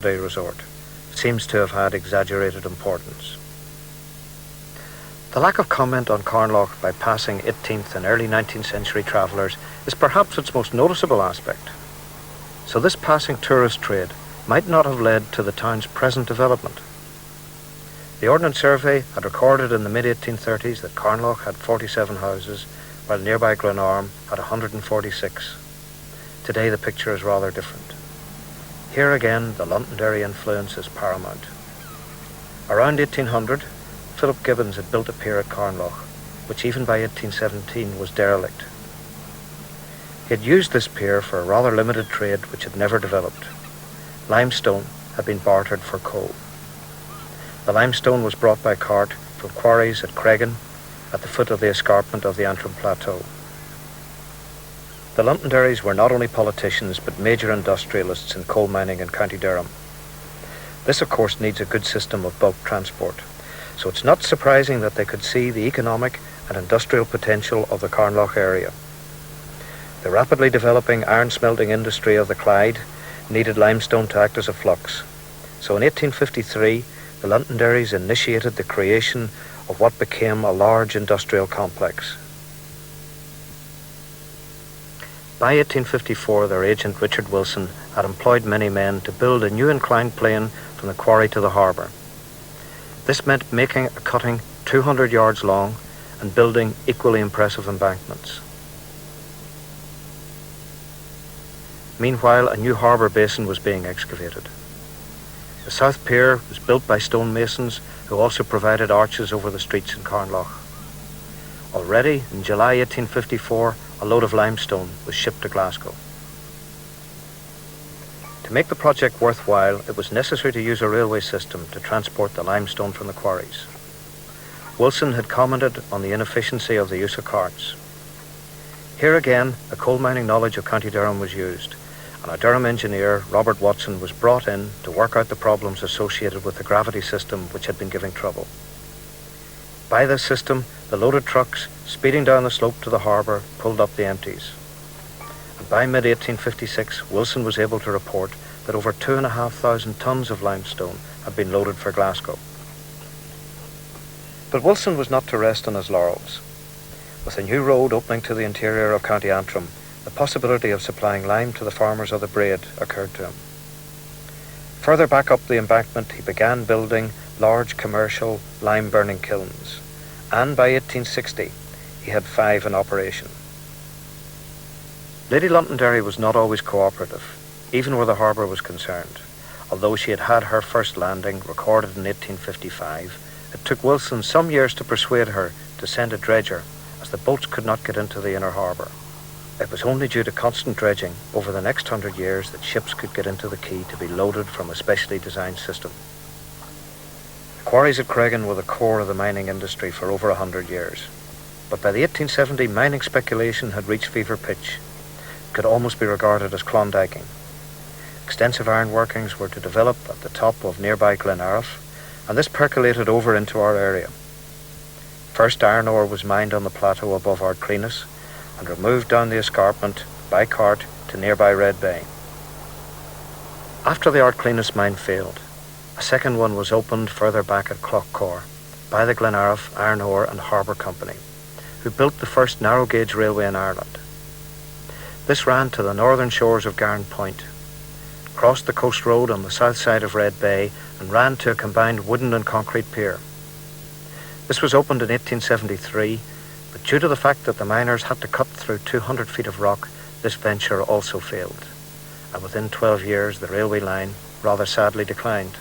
holiday resort seems to have had exaggerated importance. The lack of comment on Carnlough by passing 18th and early 19th century travellers is perhaps its most noticeable aspect. So this passing tourist trade might not have led to the town's present development. The Ordnance Survey had recorded in the mid-1830s that Carnlough had 47 houses, while nearby Glenarm had 146. Today the picture is rather different. Here again the Londonderry influence is paramount. Around 1800, Philip Gibbons had built a pier at Carnlough, which even by 1817 was derelict. He had used this pier for a rather limited trade which had never developed. Limestone had been bartered for coal. The limestone was brought by cart from quarries at Cregan at the foot of the escarpment of the Antrim Plateau. The Londonderrys were not only politicians but major industrialists in coal mining in County Durham. This of course needs a good system of bulk transport, so it's not surprising that they could see the economic and industrial potential of the Carnlough area. The rapidly developing iron smelting industry of the Clyde needed limestone to act as a flux, so in 1853 the Londonderrys initiated the creation of what became a large industrial complex. By 1854, their agent Richard Wilson had employed many men to build a new inclined plane from the quarry to the harbour. This meant making a cutting 200 yards long and building equally impressive embankments. Meanwhile, a new harbour basin was being excavated. The South Pier was built by stonemasons who also provided arches over the streets in Carnlough. Already in July 1854, a load of limestone was shipped to Glasgow. To make the project worthwhile, it was necessary to use a railway system to transport the limestone from the quarries. Wilson had commented on the inefficiency of the use of carts. Here again, a coal mining knowledge of County Durham was used, and a Durham engineer, Robert Watson, was brought in to work out the problems associated with the gravity system which had been giving trouble. By this system, the loaded trucks, speeding down the slope to the harbour, pulled up the empties. And by mid-1856, Wilson was able to report that over 2,500 tonnes of limestone had been loaded for Glasgow. But Wilson was not to rest on his laurels. With a new road opening to the interior of County Antrim, the possibility of supplying lime to the farmers of the Braid occurred to him. Further back up the embankment, he began building large commercial lime-burning kilns, and by 1860 he had 5 in operation. Lady Londonderry was not always cooperative, even where the harbour was concerned. Although she had had her first landing recorded in 1855, it took Wilson some years to persuade her to send a dredger, as the boats could not get into the inner harbour. It was only due to constant dredging over the next 100 years that ships could get into the quay to be loaded from a specially designed system. The quarries at Cregan were the core of the mining industry for over 100 years. But by the 1870, mining speculation had reached fever pitch. It could almost be regarded as Klondiking. Extensive iron workings were to develop at the top of nearby Glenariff, and this percolated over into our area. First iron ore was mined on the plateau above Ardcleanus and removed down the escarpment by cart to nearby Red Bay. After the Ardcleanus mine failed, a second one was opened further back at Clough-Corr by the Glenariff Iron Ore and Harbour Company, who built the first narrow gauge railway in Ireland. This ran to the northern shores of Garn Point, crossed the coast road on the south side of Red Bay, and ran to a combined wooden and concrete pier. This was opened in 1873, but due to the fact that the miners had to cut through 200 feet of rock, this venture also failed, and within 12 years the railway line rather sadly declined.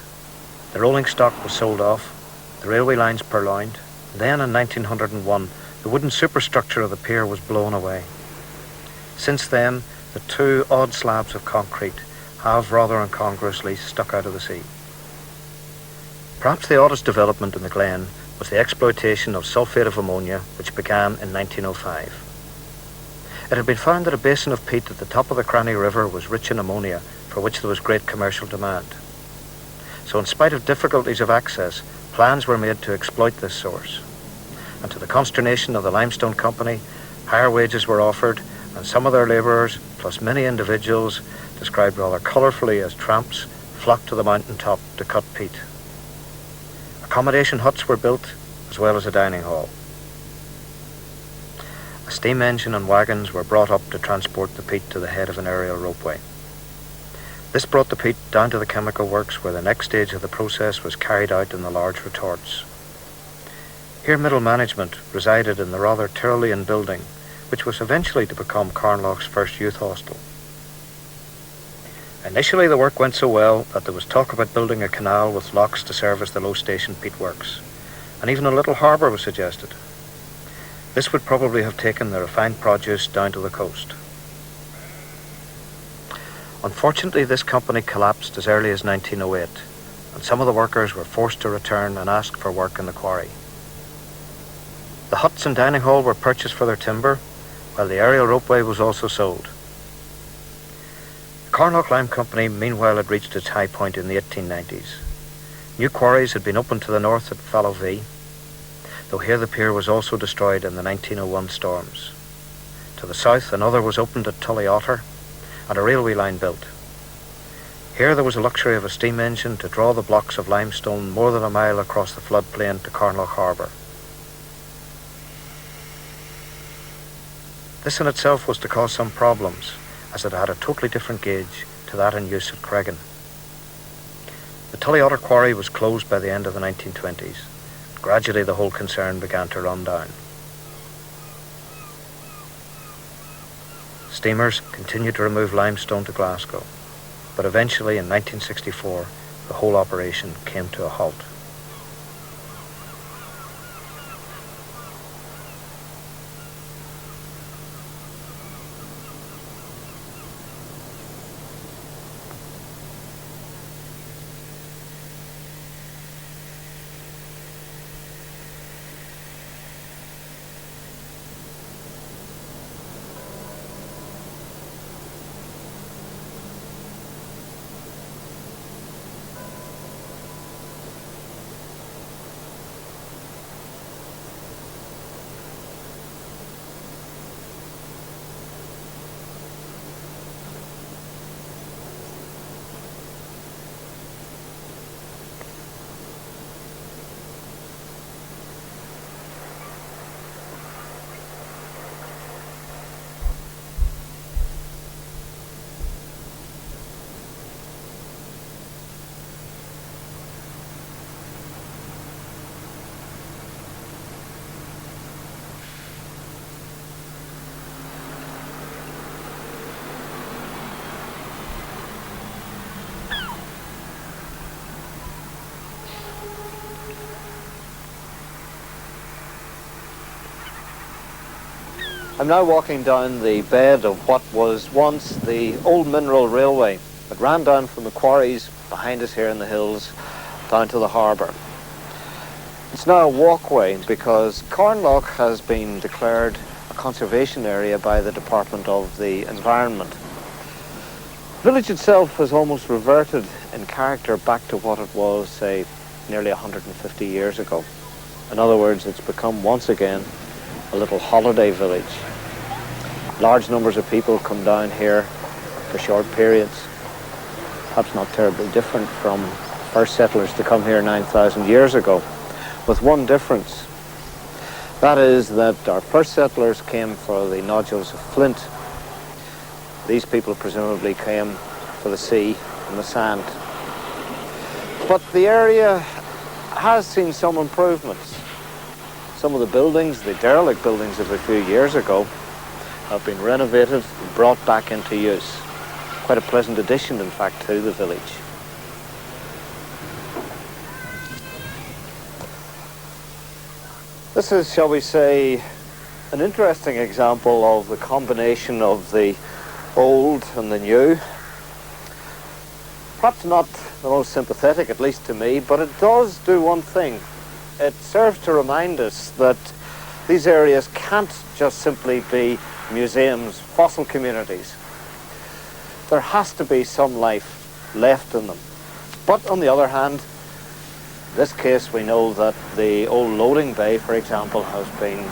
The rolling stock was sold off, the railway lines purloined. Then in 1901, the wooden superstructure of the pier was blown away. Since then, the 2 odd slabs of concrete have rather incongruously stuck out of the sea. Perhaps the oddest development in the glen was the exploitation of sulphate of ammonia, which began in 1905. It had been found that a basin of peat at the top of the Cranny River was rich in ammonia, for which there was great commercial demand. So in spite of difficulties of access, plans were made to exploit this source. And to the consternation of the Limestone Company, higher wages were offered, and some of their labourers, plus many individuals, described rather colourfully as tramps, flocked to the mountain top to cut peat. Accommodation huts were built, as well as a dining hall. A steam engine and wagons were brought up to transport the peat to the head of an aerial ropeway. This brought the peat down to the chemical works, where the next stage of the process was carried out in the large retorts. Here middle management resided in the rather Tyrolean building, which was eventually to become Carnlough's first youth hostel. Initially the work went so well that there was talk about building a canal with locks to service the low station peat works, and even a little harbour was suggested. This would probably have taken the refined produce down to the coast. Unfortunately, this company collapsed as early as 1908, and some of the workers were forced to return and ask for work in the quarry. The huts and dining hall were purchased for their timber, while the aerial ropeway was also sold. The Carnlough Lime Company meanwhile had reached its high point in the 1890s. New quarries had been opened to the north at Fallowvee, though here the pier was also destroyed in the 1901 storms. To the south, another was opened at Tully Otter, and a railway line built. Here there was the luxury of a steam engine to draw the blocks of limestone more than a mile across the floodplain to Carnlough Harbour. This in itself was to cause some problems, as it had a totally different gauge to that in use at Cregan. The Tully Otter quarry was closed by the end of the 1920s. Gradually the whole concern began to run down. Steamers continued to remove limestone to Glasgow, but eventually in 1964 the whole operation came to a halt. I'm now walking down the bed of what was once the old mineral railway that ran down from the quarries behind us here in the hills down to the harbour. It's now a walkway because Carnlough has been declared a conservation area by the Department of the Environment. The village itself has almost reverted in character back to what it was, say, nearly 150 years ago. In other words, it's become once again a little holiday village. Large numbers of people come down here for short periods, perhaps not terribly different from first settlers to come here 9,000 years ago, with one difference. That is that our first settlers came for the nodules of flint. These people presumably came for the sea and the sand. But the area has seen some improvements. Some of the buildings, the derelict buildings of a few years ago, have been renovated and brought back into use. Quite a pleasant addition, in fact, to the village. This is, shall we say, an interesting example of the combination of the old and the new. Perhaps not the most sympathetic, at least to me, but it does do one thing. It serves to remind us that these areas can't just simply be museums, fossil communities. There has to be some life left in them. But on the other hand, in this case we know that the old loading bay, for example, has been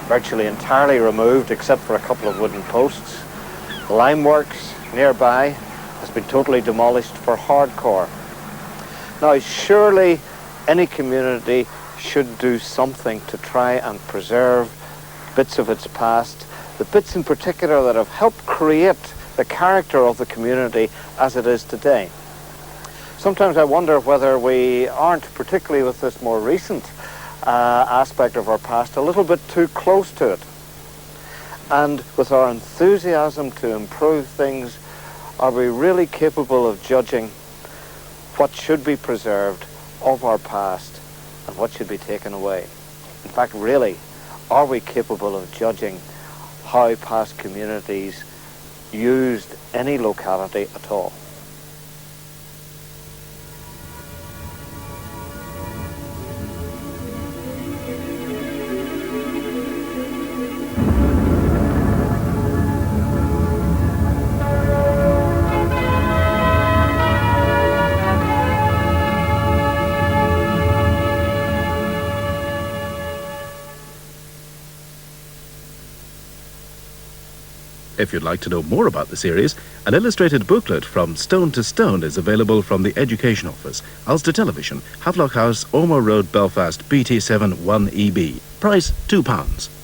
virtually entirely removed except for a couple of wooden posts. The lime works nearby has been totally demolished for hardcore. Now, surely any community should do something to try and preserve bits of its past, the bits in particular that have helped create the character of the community as it is today. Sometimes I wonder whether we aren't, particularly with this more recent aspect of our past, a little bit too close to it. And with our enthusiasm to improve things, are we really capable of judging what should be preserved of our past and what should be taken away? In fact, really, are we capable of judging how past communities used any locality at all? If you'd like to know more about the series, an illustrated booklet from Stone to Stone is available from the Education Office, Ulster Television, Havelock House, Ormo Road, Belfast, BT7 1EB. Price £2.